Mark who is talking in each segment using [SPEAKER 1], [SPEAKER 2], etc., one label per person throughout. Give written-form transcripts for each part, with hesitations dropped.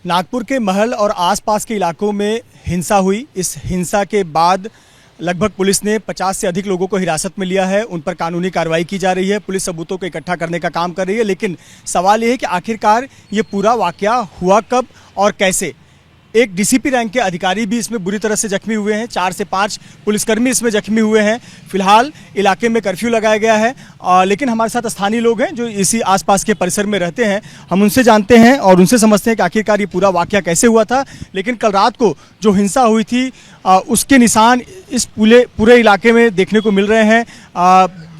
[SPEAKER 1] नागपुर के महल और आसपास के इलाकों में हिंसा हुई। इस हिंसा के बाद लगभग पुलिस ने 50 से अधिक लोगों को हिरासत में लिया है। उन पर कानूनी कार्रवाई की जा रही है। पुलिस सबूतों को इकट्ठा करने का काम कर रही है। लेकिन सवाल ये है कि आखिरकार ये पूरा वाकया हुआ कब और कैसे। एक डीसीपी रैंक के अधिकारी भी इसमें बुरी तरह से जख्मी हुए हैं। 4 से 5 पुलिसकर्मी इसमें जख्मी हुए हैं। फिलहाल इलाके में कर्फ्यू लगाया गया है। लेकिन हमारे साथ स्थानीय लोग हैं जो इसी आसपास के परिसर में रहते हैं। हम उनसे जानते हैं और उनसे समझते हैं कि आखिरकार ये पूरा वाकया कैसे हुआ था। लेकिन कल रात को जो हिंसा हुई थी उसके निशान इस पूरे इलाके में देखने को मिल रहे हैं।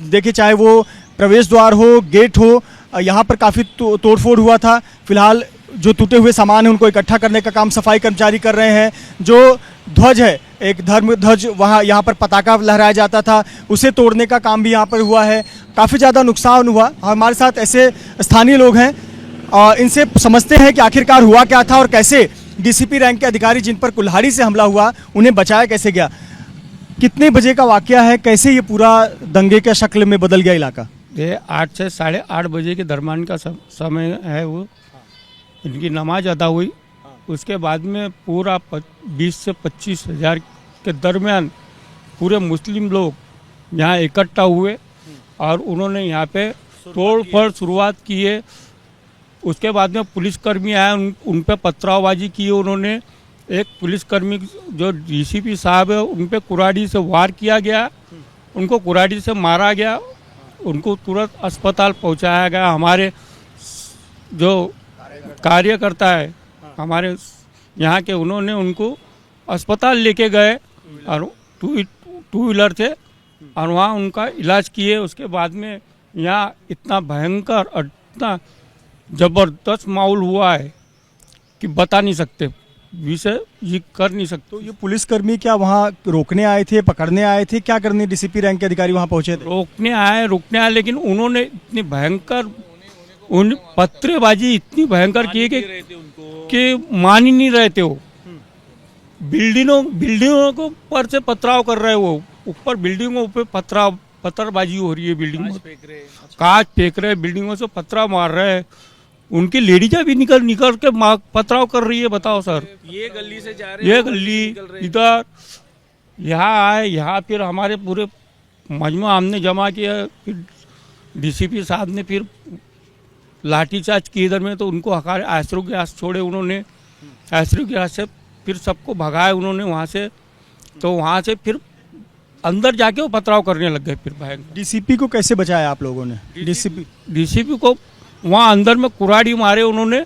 [SPEAKER 1] देखिए, चाहे वो प्रवेश द्वार हो, गेट हो, यहाँ पर काफ़ी तोड़फोड़ हुआ था। फिलहाल जो टूटे हुए सामान है उनको इकट्ठा करने का काम सफाई कर्मचारी कर रहे हैं। जो ध्वज है, एक धर्म ध्वज यहाँ पर पताका लहराया जाता था, उसे तोड़ने का काम भी यहाँ पर हुआ है। काफ़ी ज़्यादा नुकसान हुआ। हमारे साथ ऐसे स्थानीय लोग हैं और इनसे समझते हैं कि आखिरकार हुआ क्या था और कैसे डीसीपी रैंक के अधिकारी जिन पर कुल्हाड़ी से हमला हुआ उन्हें बचाया कैसे गया। कितने बजे का वाकया है, कैसे ये पूरा दंगे के शक्ल में बदल गया इलाका?
[SPEAKER 2] ये 8 से 8:30 बजे के दरमियान का समय है। वो इनकी नमाज अदा हुई। उसके बाद में पूरा 20 से 25 हज़ार के दरमियान पूरे मुस्लिम लोग यहाँ इकट्ठा हुए और उन्होंने यहाँ पे तोड़-फोड़ शुरुआत की है। उसके बाद में पुलिसकर्मी आए, उन पे पथरावबाजी की। उन्होंने एक पुलिसकर्मी जो डीसीपी साहब है उन पे कुराड़ी से वार किया गया, उनको कुराड़ी से मारा गया, उनको तुरंत अस्पताल पहुँचाया गया। हमारे जो कार्यकर्ता है हमारे यहाँ के, उन्होंने उनको अस्पताल लेके गए और टू व्हीलर से और वहाँ उनका इलाज किए। उसके बाद में यहाँ इतना भयंकर और इतना ज़बरदस्त माहौल हुआ है कि बता नहीं सकते, विषय ये कर नहीं सकते।
[SPEAKER 1] तो ये पुलिसकर्मी क्या वहाँ रोकने आए थे, पकड़ने आए थे, क्या करने डीसीपी रैंक के अधिकारी वहाँ पहुँचे थे?
[SPEAKER 2] रोकने आए, लेकिन उन्होंने इतनी भयंकर उन पत्रेबाजी इतनी भयंकर की कि मान ही नहीं रहे थे। वो बिल्डिंगों को ऊपर से पथराव कर रहे। वो ऊपर बिल्डिंगों पे पत्थरबाजी हो रही है। बिल्डिंगों कांच फेंक रहे, बिल्डिंगों से पथराव मार रहे हैं। उनकी लेडीजा भी निकल के पथराव कर रही है। बताओ सर,
[SPEAKER 3] ये गली से जा रहे,
[SPEAKER 2] ये गली इधर यहाँ आए, यहाँ फिर हमारे पूरे मजमा हमने जमा किया। फिर डीसीपी साहब ने फिर लाठीचार्ज की इधर में, तो उनको हकार आश्रू गैस छोड़े उन्होंने। आश्रू गैस से फिर सबको भगाए उन्होंने वहाँ से। तो वहाँ से फिर अंदर जाके वो पथराव करने लग गए। फिर भयंकर।
[SPEAKER 1] डीसीपी को कैसे बचाया आप लोगों ने?
[SPEAKER 2] डीसीपी को वहाँ अंदर में कुराड़ी मारे उन्होंने।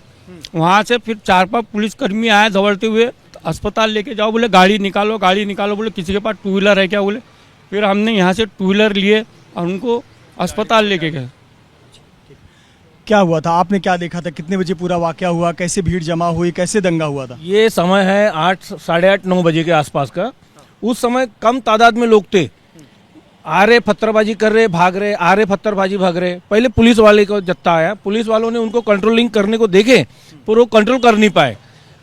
[SPEAKER 2] वहाँ से फिर 4-5 पुलिसकर्मी आए दौड़ते हुए, अस्पताल लेके जाओ। बोले गाड़ी निकालो, गाड़ी निकालो। बोले किसी के पास टू व्हीलर है क्या? बोले फिर हमने यहाँ से टू व्हीलर लिए और उनको अस्पताल लेके गए।
[SPEAKER 1] क्या हुआ था, आपने क्या देखा था? कितने बजे पूरा वाकया हुआ, कैसे भीड़ जमा हुई, कैसे दंगा हुआ था?
[SPEAKER 3] ये समय है 8, 8:30, 9 बजे के आसपास का। उस समय कम तादाद में लोग थे। आ रहे, पत्थरबाजी कर रहे, भाग रहे, आ रहे, पत्थरबाजी भाग रहे। पहले पुलिस वाले को जत्था आया, पुलिस वालों ने उनको कंट्रोलिंग करने को देखे पर वो कंट्रोल कर नहीं पाए।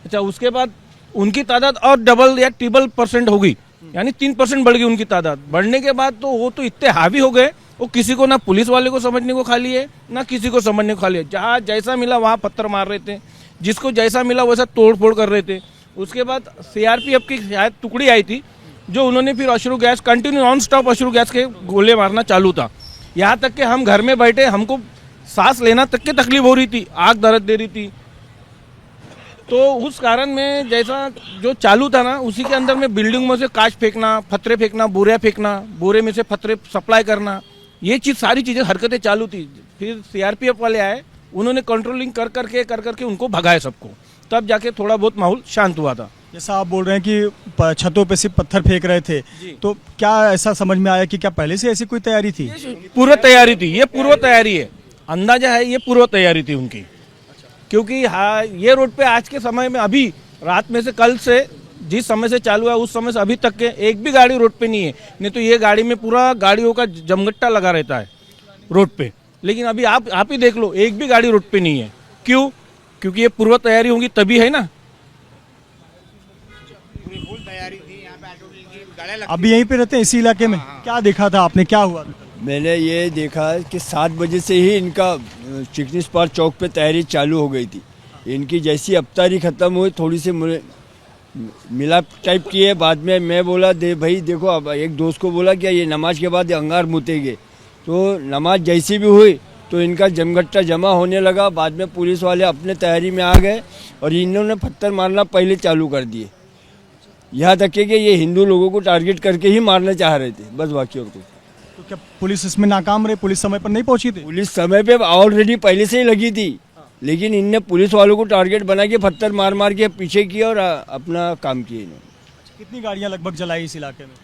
[SPEAKER 3] अच्छा, उसके बाद उनकी तादाद और डबल या ट्रिपल % हो गई, यानी 3% बढ़ गई उनकी तादाद। बढ़ने के बाद तो वो तो इतने हावी हो गए, वो किसी को ना पुलिस वाले को समझने को खाली है ना किसी को समझने को खाली है। जहाँ जैसा मिला वहाँ पत्थर मार रहे थे, जिसको जैसा मिला वैसा तोड़ फोड़ कर रहे थे। उसके बाद सीआरपीएफ की शायद टुकड़ी आई थी, जो उन्होंने फिर अश्रु गैस कंटिन्यू नॉन स्टॉप अश्रु गैस के गोले मारना चालू था। यहाँ तक कि हम घर में बैठे, हमको सांस लेना तक की तकलीफ हो रही थी, आँख दर्द दे रही थी। तो उस कारण में जैसा जो चालू था ना, उसी के अंदर में बिल्डिंग में से कांच फेंकना, पत्थरे फेंकना, बोरिया फेंकना, बोरे में से पत्थरे सप्लाई करना, ये चीज़ सारी चीज़ें हरकतें चालू थी। फिर सीआरपीएफ वाले आए, उन्होंने कंट्रोलिंग कर करके उनको भगाए सबको, तब जाके थोड़ा बहुत माहौल शांत हुआ था।
[SPEAKER 1] जैसा आप बोल रहे हैं कि छतों पे सिर्फ पत्थर फेंक रहे थे, तो क्या ऐसा समझ में आया कि क्या पहले से ऐसी कोई तैयारी थी?
[SPEAKER 3] पूर्व तैयारी थी, ये पूर्व तैयारी है। अंदाजा है ये पूर्व तैयारी थी उनकी। क्योंकि हाँ, ये रोड पे आज के समय में, अभी रात में से कल से जिस समय से चालू है उस समय से अभी तक के एक भी गाड़ी रोड पे नहीं है। नहीं तो ये गाड़ी में पूरा गाड़ियों का जमघट्टा लगा रहता है रोड पे। लेकिन अभी आप ही देख लो, एक भी गाड़ी रोड पे नहीं है। क्यों? क्योंकि ये पूर्व तैयारी होगी तभी है ना।
[SPEAKER 1] अभी यहीं पे रहते हैं इसी इलाके में? क्या देखा था आपने, क्या हुआ?
[SPEAKER 4] मैंने ये देखा कि 7 बजे से ही इनका चिकनी स्पार चौक पे तैयारी चालू हो गई थी। इनकी जैसी अफ्तारी ख़त्म हुई थोड़ी सी मिलाप टाइप की है। बाद में मैं बोला दे भाई देखो, अब एक दोस्त को बोला क्या ये नमाज के बाद अंगार मुतेंगे, तो नमाज जैसी भी हुई तो इनका जमघट्टा जमा होने लगा। बाद में पुलिस वाले अपने तैयारी में आ गए और इन्होंने पत्थर मारना पहले चालू कर दिए। यहाँ तक कि ये हिंदू लोगों को टारगेट करके ही मारना चाह रहे थे, बस बाकी और कुछ।
[SPEAKER 1] तो क्या पुलिस इसमें नाकाम रही? पुलिस समय पर नहीं पहुंची थी?
[SPEAKER 4] पुलिस समय पे ऑलरेडी पहले से ही लगी थी, लेकिन इनने पुलिस वालों को टारगेट बना के पत्थर मार मार के पीछे किया और अपना काम किया इन्होंने।
[SPEAKER 1] कितनी गाड़ियां लगभग जलाई इस इलाके में?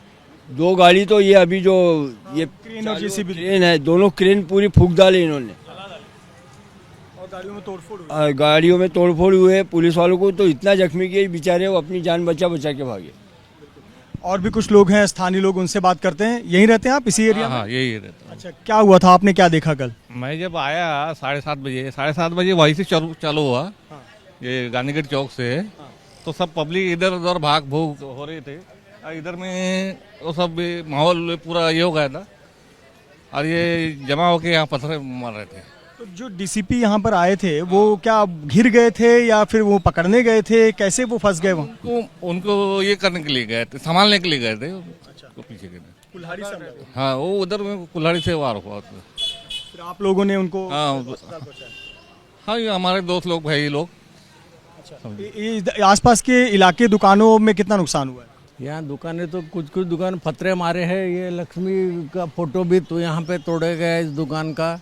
[SPEAKER 4] 2 गाड़ी तो ये अभी जो ये
[SPEAKER 1] क्रेन और जेसीबी
[SPEAKER 4] क्रेन है, दोनों क्रेन पूरी फूंक डाले इन्होंने।
[SPEAKER 1] और गाड़ियों में तोड़फोड़ हुई?
[SPEAKER 4] गाड़ियों में तोड़फोड़ हुए। पुलिस वालों को तो इतना जख्मी किए बेचारे, वो अपनी जान बचा बचा के भागे।
[SPEAKER 1] और भी कुछ लोग हैं स्थानीय लोग, उनसे बात करते हैं। यहीं रहते हैं आप इसी एरिया में?
[SPEAKER 5] हाँ यही रहता
[SPEAKER 1] अच्छा, क्या हुआ था? आपने क्या देखा कल?
[SPEAKER 5] है। मैं जब आया 7:30 बजे वहीं से चालू हुआ, ये गांधीगढ़ चौक से। तो सब पब्लिक इधर उधर भाग भूग हो रहे थे। इधर में वो सब माहौल पूरा ये हो गया था और ये जमा होके यहाँ पत्थर मार रहे थे।
[SPEAKER 1] तो जो डीसीपी यहाँ पर आए थे वो क्या घिर गए थे या फिर वो पकड़ने गए थे? कैसे वो फंस गए वहाँ?
[SPEAKER 5] उनको ये करने के लिए गए थे, संभालने के लिए गए थे।
[SPEAKER 1] अच्छा,
[SPEAKER 5] तो पीछे के
[SPEAKER 1] कुल्हाड़ी से हमला हुआ।
[SPEAKER 5] हाँ वो उधर में कुल्हाड़ी से वार हुआ।
[SPEAKER 1] फिर आप लोगों ने उनको
[SPEAKER 5] हाँ
[SPEAKER 1] अस्पताल पहुंचाया?
[SPEAKER 5] हाँ ये हमारे दोस्त लोग भाई लोग।
[SPEAKER 1] आसपास के इलाके दुकानों में कितना नुकसान हुआ है?
[SPEAKER 6] यहाँ दुकानें तो कुछ कुछ दुकान पत्थरे मारे हैं। ये लक्ष्मी का फोटो भी तो यहाँ पे तोड़े गए इस दुकान का।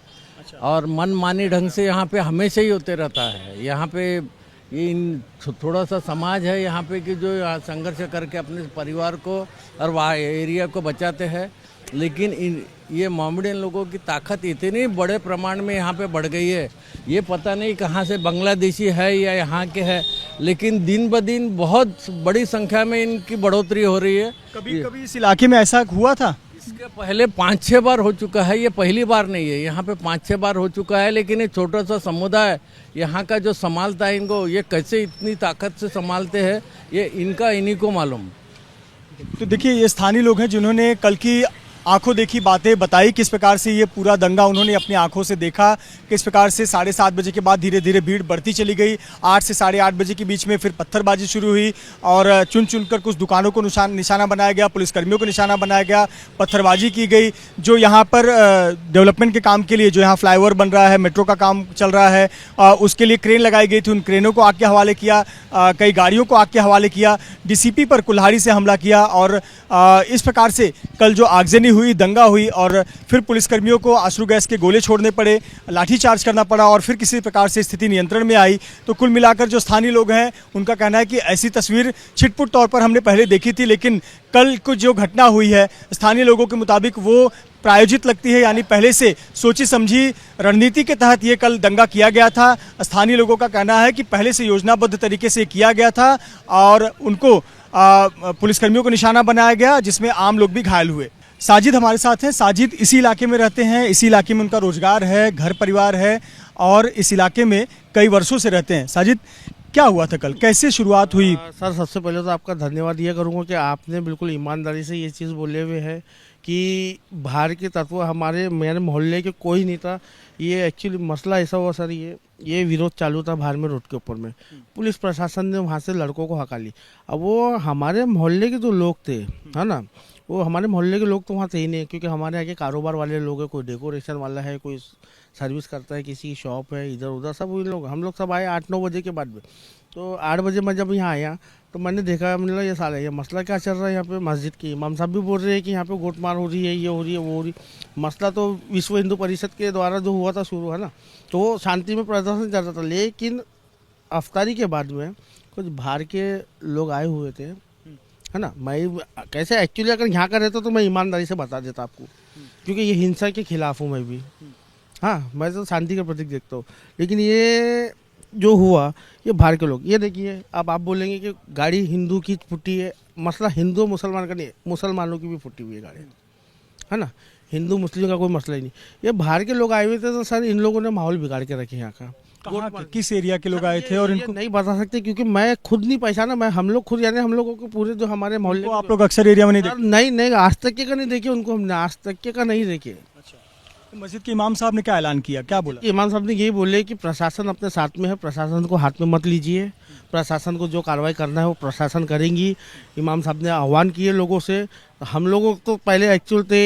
[SPEAKER 6] और मनमानी ढंग से यहाँ पे हमेशा ही होते रहता है। यहाँ पे ये थोड़ा सा समाज है यहाँ पे कि जो यहाँ संघर्ष करके अपने परिवार को और वहाँ एरिया को बचाते हैं। लेकिन ये मोमेडियन लोगों की ताकत इतनी बड़े प्रमाण में यहाँ पे बढ़ गई है, ये पता नहीं कहाँ से बांग्लादेशी है या यहाँ के है, लेकिन दिन ब दिन बहुत बड़ी संख्या में इनकी बढ़ोतरी हो रही है।
[SPEAKER 1] कभी कभी इस इलाके में ऐसा हुआ था?
[SPEAKER 6] इसके पहले 5-6 बार हो चुका है, ये पहली बार नहीं है। यहाँ पे 5-6 बार हो चुका है, लेकिन ये छोटा सा समुदाय यहाँ का जो संभालता है इनको, ये कैसे इतनी ताकत से संभालते हैं ये इन्हीं को मालूम।
[SPEAKER 1] तो देखिए ये स्थानीय लोग हैं जिन्होंने कल की आंखों देखी बातें बताई, किस प्रकार से ये पूरा दंगा उन्होंने अपनी आंखों से देखा, किस प्रकार से 7:30 बजे के बाद धीरे धीरे भीड़ बढ़ती चली गई। 8 से 8:30 बजे के बीच में फिर पत्थरबाजी शुरू हुई और चुन चुनकर कुछ दुकानों को निशाना बनाया गया, पुलिसकर्मियों को निशाना बनाया गया, पत्थरबाजी की गई। जो यहाँ पर डेवलपमेंट के काम के लिए जो यहाँ फ्लाईओवर बन रहा है, मेट्रो का काम चल रहा है, उसके लिए क्रेन लगाई गई थी, उन क्रेनों को आग के हवाले किया, कई गाड़ियों को आग के हवाले किया, डीसीपी पर कुल्हाड़ी से हमला किया और इस प्रकार से कल जो आगजनी हुई, दंगा हुई और फिर पुलिसकर्मियों को आंसू गैस के गोले छोड़ने पड़े, लाठीचार्ज करना पड़ा और फिर किसी प्रकार से स्थिति नियंत्रण में आई। तो कुल मिलाकर जो स्थानीय लोग हैं उनका कहना है कि ऐसी तस्वीर छिटपुट तौर पर हमने पहले देखी थी, लेकिन कल कुछ जो घटना हुई है स्थानीय लोगों के मुताबिक वो प्रायोजित लगती है, यानी पहले से सोची समझी रणनीति के तहत ये कल दंगा किया गया था। स्थानीय लोगों का कहना है कि पहले से योजनाबद्ध तरीके से किया गया था और उनको पुलिसकर्मियों को निशाना बनाया गया, जिसमें आम लोग भी घायल हुए। साजिद हमारे साथ हैं। साजिद इसी इलाके में रहते हैं, इसी इलाके में उनका रोजगार है, घर परिवार है और इस इलाके में कई वर्षों से रहते हैं। साजिद, क्या हुआ था कल, कैसे शुरुआत हुई?
[SPEAKER 7] सर सबसे पहले तो आपका धन्यवाद ये करूँगा कि आपने बिल्कुल ईमानदारी से ये चीज़ बोले हुए है कि बाहर के तत्व मेरे मोहल्ले के कोई नहीं था। ये एक्चुअली मसला ऐसा हुआ सर, ये विरोध चालू था बाहर में रोड के ऊपर में। पुलिस प्रशासन ने वहाँ से लड़कों को हका ली। अब वो हमारे मोहल्ले के जो लोग थे, है ना, वो हमारे मोहल्ले के लोग तो वहाँ थे ही नहीं, क्योंकि हमारे आगे कारोबार वाले लोग हैं, कोई डेकोरेशन वाला है, कोई सर्विस करता है, किसी की शॉप है, इधर उधर सब वही लोग। हम लोग सब आए 8-9 बजे के बाद में। तो 8 बजे मैं जब यहाँ आया तो मैंने देखा, मैंने ये साला ये मसला क्या चल रहा है यहाँ पे। मस्जिद की इमाम साहब भी बोल रहे हैं कि यहाँ पे गोटमार हो रही है, ये हो रही है, वो हो रही। मसला तो विश्व हिंदू परिषद के द्वारा जो हुआ था शुरू, है ना, तो वो शांति में प्रदर्शन चल रहा था। लेकिन अफ्तारी के बाद में कुछ बाहर के लोग आए हुए थे, है ना। मैं कैसे एक्चुअली अगर यहाँ का रहता तो मैं ईमानदारी से बता देता आपको, क्योंकि ये हिंसा के खिलाफ हूँ मैं भी। हाँ, मैं तो शांति का प्रतीक देखता हूँ। लेकिन ये जो हुआ, ये बाहर के लोग, ये देखिए, अब आप बोलेंगे कि गाड़ी हिंदू की फुटी है। मसला हिंदू मुसलमान का नहीं है, मुसलमानों की भी फुटी हुई है गाड़ी, है ना। हिंदू मुस्लिम का कोई मसला ही नहीं। ये बाहर के लोग आए हुए थे तो सर इन लोगों ने माहौल बिगाड़ के रखे यहाँ का।
[SPEAKER 1] किस एरिया के लोग आए थे और इनको
[SPEAKER 7] नहीं बता सकते, क्योंकि मैं खुद नहीं पहचाना। हम लोग खुद, यानी हम लोगों को पूरे जो हमारे मोहल्ले,
[SPEAKER 1] आप लोग अक्सर एरिया में नहीं देखते?
[SPEAKER 7] नहीं, आज तक के का नहीं देखे उनको हमने, आज तक के का नहीं देखे।
[SPEAKER 1] मस्जिद के इमाम साहब ने क्या ऐलान किया, क्या बोला?
[SPEAKER 7] इमाम साहब ने यही बोले कि प्रशासन अपने साथ में है, प्रशासन को हाथ में मत लीजिए, प्रशासन को जो कार्रवाई करना है वो प्रशासन करेंगी। इमाम साहब ने आह्वान किए लोगों से। हम लोगों तो पहले एक्चुअल थे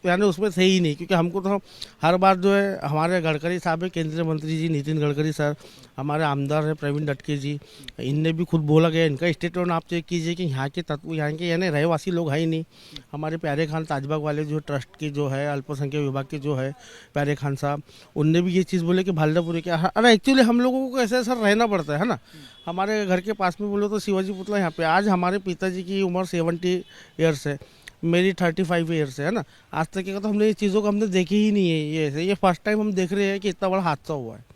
[SPEAKER 7] यानी उसमें थे ही नहीं, क्योंकि हमको तो हर बार जो है हमारे गडकरी साहब है, केंद्रीय मंत्री जी नितिन गडकरी सर, हमारे आमदार है प्रवीण दटके जी, इनने भी खुद बोला गया, इनका स्टेटमेंट आप चेक कीजिए कि यहाँ के तत्व, यहाँ के यानी रहवासी लोग है ही नहीं। हमारे प्यारे खान ताजबाग वाले जो ट्रस्ट के जो है अल्पसंख्यक विभाग के जो है प्यारे खान साहब, उनने भी ये चीज़ बोले कि भालदापुरी के अरे एक्चुअली हम लोगों को कैसे सर रहना पड़ता है ना। हमारे घर के पास में बोलो तो शिवाजी पुतला यहाँ पे, आज हमारे पिताजी की उम्र 70 ईयर्स है, मेरी 35 ईयर्स है ना। आज तक का तो हमने ये चीज़ों को हमने देखी ही नहीं है। ये फर्स्ट टाइम हम देख रहे हैं कि इतना बड़ा हादसा हुआ है।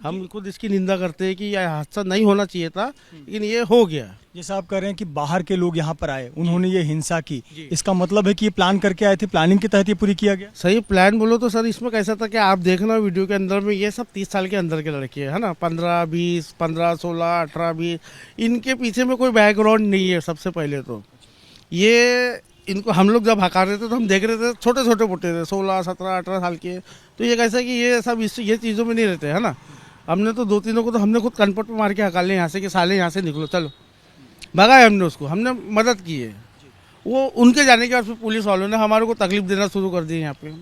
[SPEAKER 7] हम खुद इसकी निंदा करते हैं कि यह हादसा नहीं होना चाहिए था, लेकिन ये हो गया।
[SPEAKER 1] जैसा आप कह रहे हैं कि बाहर के लोग यहाँ पर आए, उन्होंने ये हिंसा की, इसका मतलब है कि ये प्लान करके आए थे, प्लानिंग के तहत ये पूरी किया गया?
[SPEAKER 7] सही प्लान बोलो तो सर इसमें कैसा था कि आप देखना वीडियो के अंदर में ये सब 30 साल के अंदर के लड़के है ना, 15, 20, 15, 16, 18, 20, इनके पीछे में कोई बैकग्राउंड नहीं है। सबसे पहले तो ये इनको हम लोग जब हका रहे थे तो हम देख रहे थे छोटे छोटे पुट्टे थे, 16, 17, 18 साल के। तो ये कैसा कि ये सब ये चीज़ों में नहीं रहते है ना। हमने तो 2-3 को तो हमने खुद कनपट पे मार के हका ले यहाँ से कि साले यहाँ से निकलो, चलो भगाए हमने उसको, हमने मदद की है। वो उनके जाने के बाद फिर पुलिस वालों ने हमारे को तकलीफ देना शुरू कर दी यहाँ पे।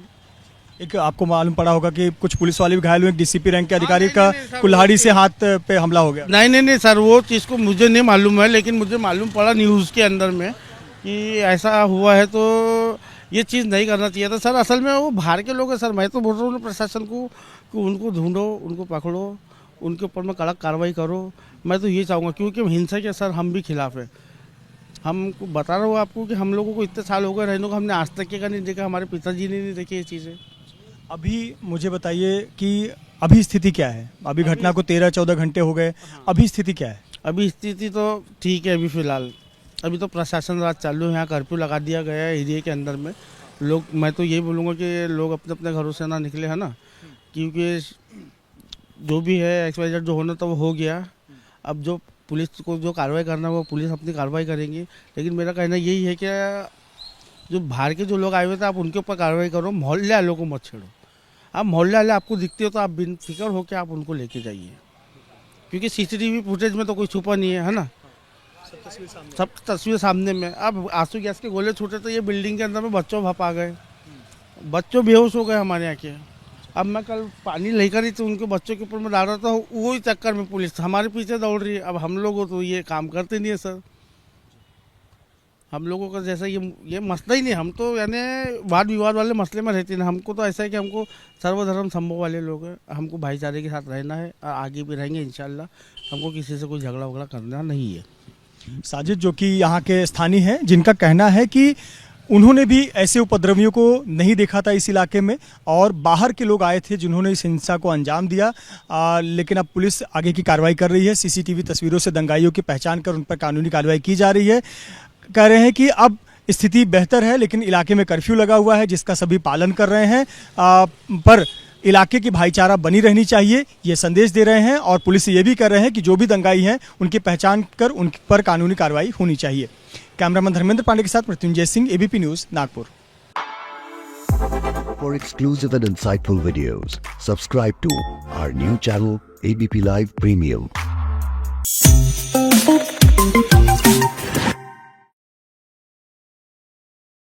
[SPEAKER 1] एक आपको मालूम पड़ा होगा कि कुछ पुलिस वाले भी घायल हुए, डीसीपी रैंक के अधिकारी का कुल्हाड़ी से हाथ पे हमला हो गया।
[SPEAKER 7] नहीं सर, वो चीज़ को मुझे नहीं मालूम है, लेकिन मुझे मालूम पड़ा न्यूज़ के अंदर में कि ऐसा हुआ है। तो ये चीज़ नहीं करना चाहिए था सर। असल में वो बाहर के लोग हैं सर। मैं तो बोल रहा हूँ प्रशासन को कि उनको ढूंढो, उनको पकड़ो, उनके ऊपर में कड़क कार्रवाई करो। मैं तो ये चाहूँगा, क्योंकि हिंसा के सर हम भी खिलाफ है। हमको बता रहा हूँ आपको कि हम लोगों को इतने साल हो गए रहने को, हमने आज तक का नहीं देखा, हमारे पिताजी ने नहीं देखी ये चीज़ें।
[SPEAKER 1] अभी मुझे बताइए कि अभी स्थिति क्या है? अभी घटना को 13-14 घंटे हो गए, अभी स्थिति क्या है?
[SPEAKER 7] अभी स्थिति तो ठीक है। अभी फ़िलहाल अभी तो प्रशासन राज चालू है, यहाँ कर्फ्यू लगा दिया गया है एरिया के अंदर में। लोग, मैं तो यही बोलूँगा कि लोग अपने अपने घरों से ना निकले है ना, क्योंकि जो भी है XYZ जो होना था वो हो गया। अब जो पुलिस को जो कार्रवाई करना है वो पुलिस अपनी कार्रवाई करेंगी। लेकिन मेरा कहना यही है कि जो बाहर के जो लोग आए हुए थे आप उनके ऊपर कार्रवाई करो, मोहल्ले वालों को मत छेड़ो। आप मोहल्ले वाले आपको दिखते हो तो आप बेफिक्र हो के आप उनको लेके जाइए, क्योंकि CCTV फुटेज में तो कोई छुपा नहीं है ना, सब तस्वीर सामने में। अब आंसू गैस के गोले छूटे तो ये बिल्डिंग के अंदर में बच्चों भप आ गए, बच्चों बेहोश हो गए हमारे यहाँ के। अब मैं कल पानी लेकर ही तो उनके बच्चों के ऊपर में डाल रहा था, वही चक्कर में पुलिस हमारे पीछे दौड़ रही है। अब हम लोगों तो ये काम करते नहीं है सर। हम लोगों का जैसा ये मसला ही नहीं, हम तो यानी वाद विवाद वाले मसले में रहते हैं। हमको तो ऐसा है कि हमको सर्वधर्म संभव वाले लोग हैं, हमको भाईचारे के साथ रहना है और आगे भी रहेंगे इंशाल्लाह। हमको किसी से कोई झगड़ा वगड़ा करना नहीं है।
[SPEAKER 1] साजिद, जो कि यहाँ के स्थानीय हैं, जिनका कहना है कि उन्होंने भी ऐसे उपद्रवियों को नहीं देखा था इस इलाके में, और बाहर के लोग आए थे जिन्होंने इस हिंसा को अंजाम दिया। लेकिन अब पुलिस आगे की कार्रवाई कर रही है। CCTV तस्वीरों से दंगाइयों की पहचान कर उन पर कानूनी कार्रवाई की जा रही है। कह रहे हैं कि अब स्थिति बेहतर है, लेकिन इलाके में कर्फ्यू लगा हुआ है जिसका सभी पालन कर रहे हैं, पर इलाके की भाईचारा बनी रहनी चाहिए, ये संदेश दे रहे हैं। और पुलिस ये भी कर रहे हैं कि जो भी दंगाई हैं उनकी पहचान कर उन पर कानूनी कार्रवाई होनी चाहिए। कैमरामैन धर्मेंद्र पांडे के साथ Mrityunjay Singh, ABP news, Nagpur.
[SPEAKER 8] For exclusive and insightful videos, subscribe to our new channel ABP Live Premium.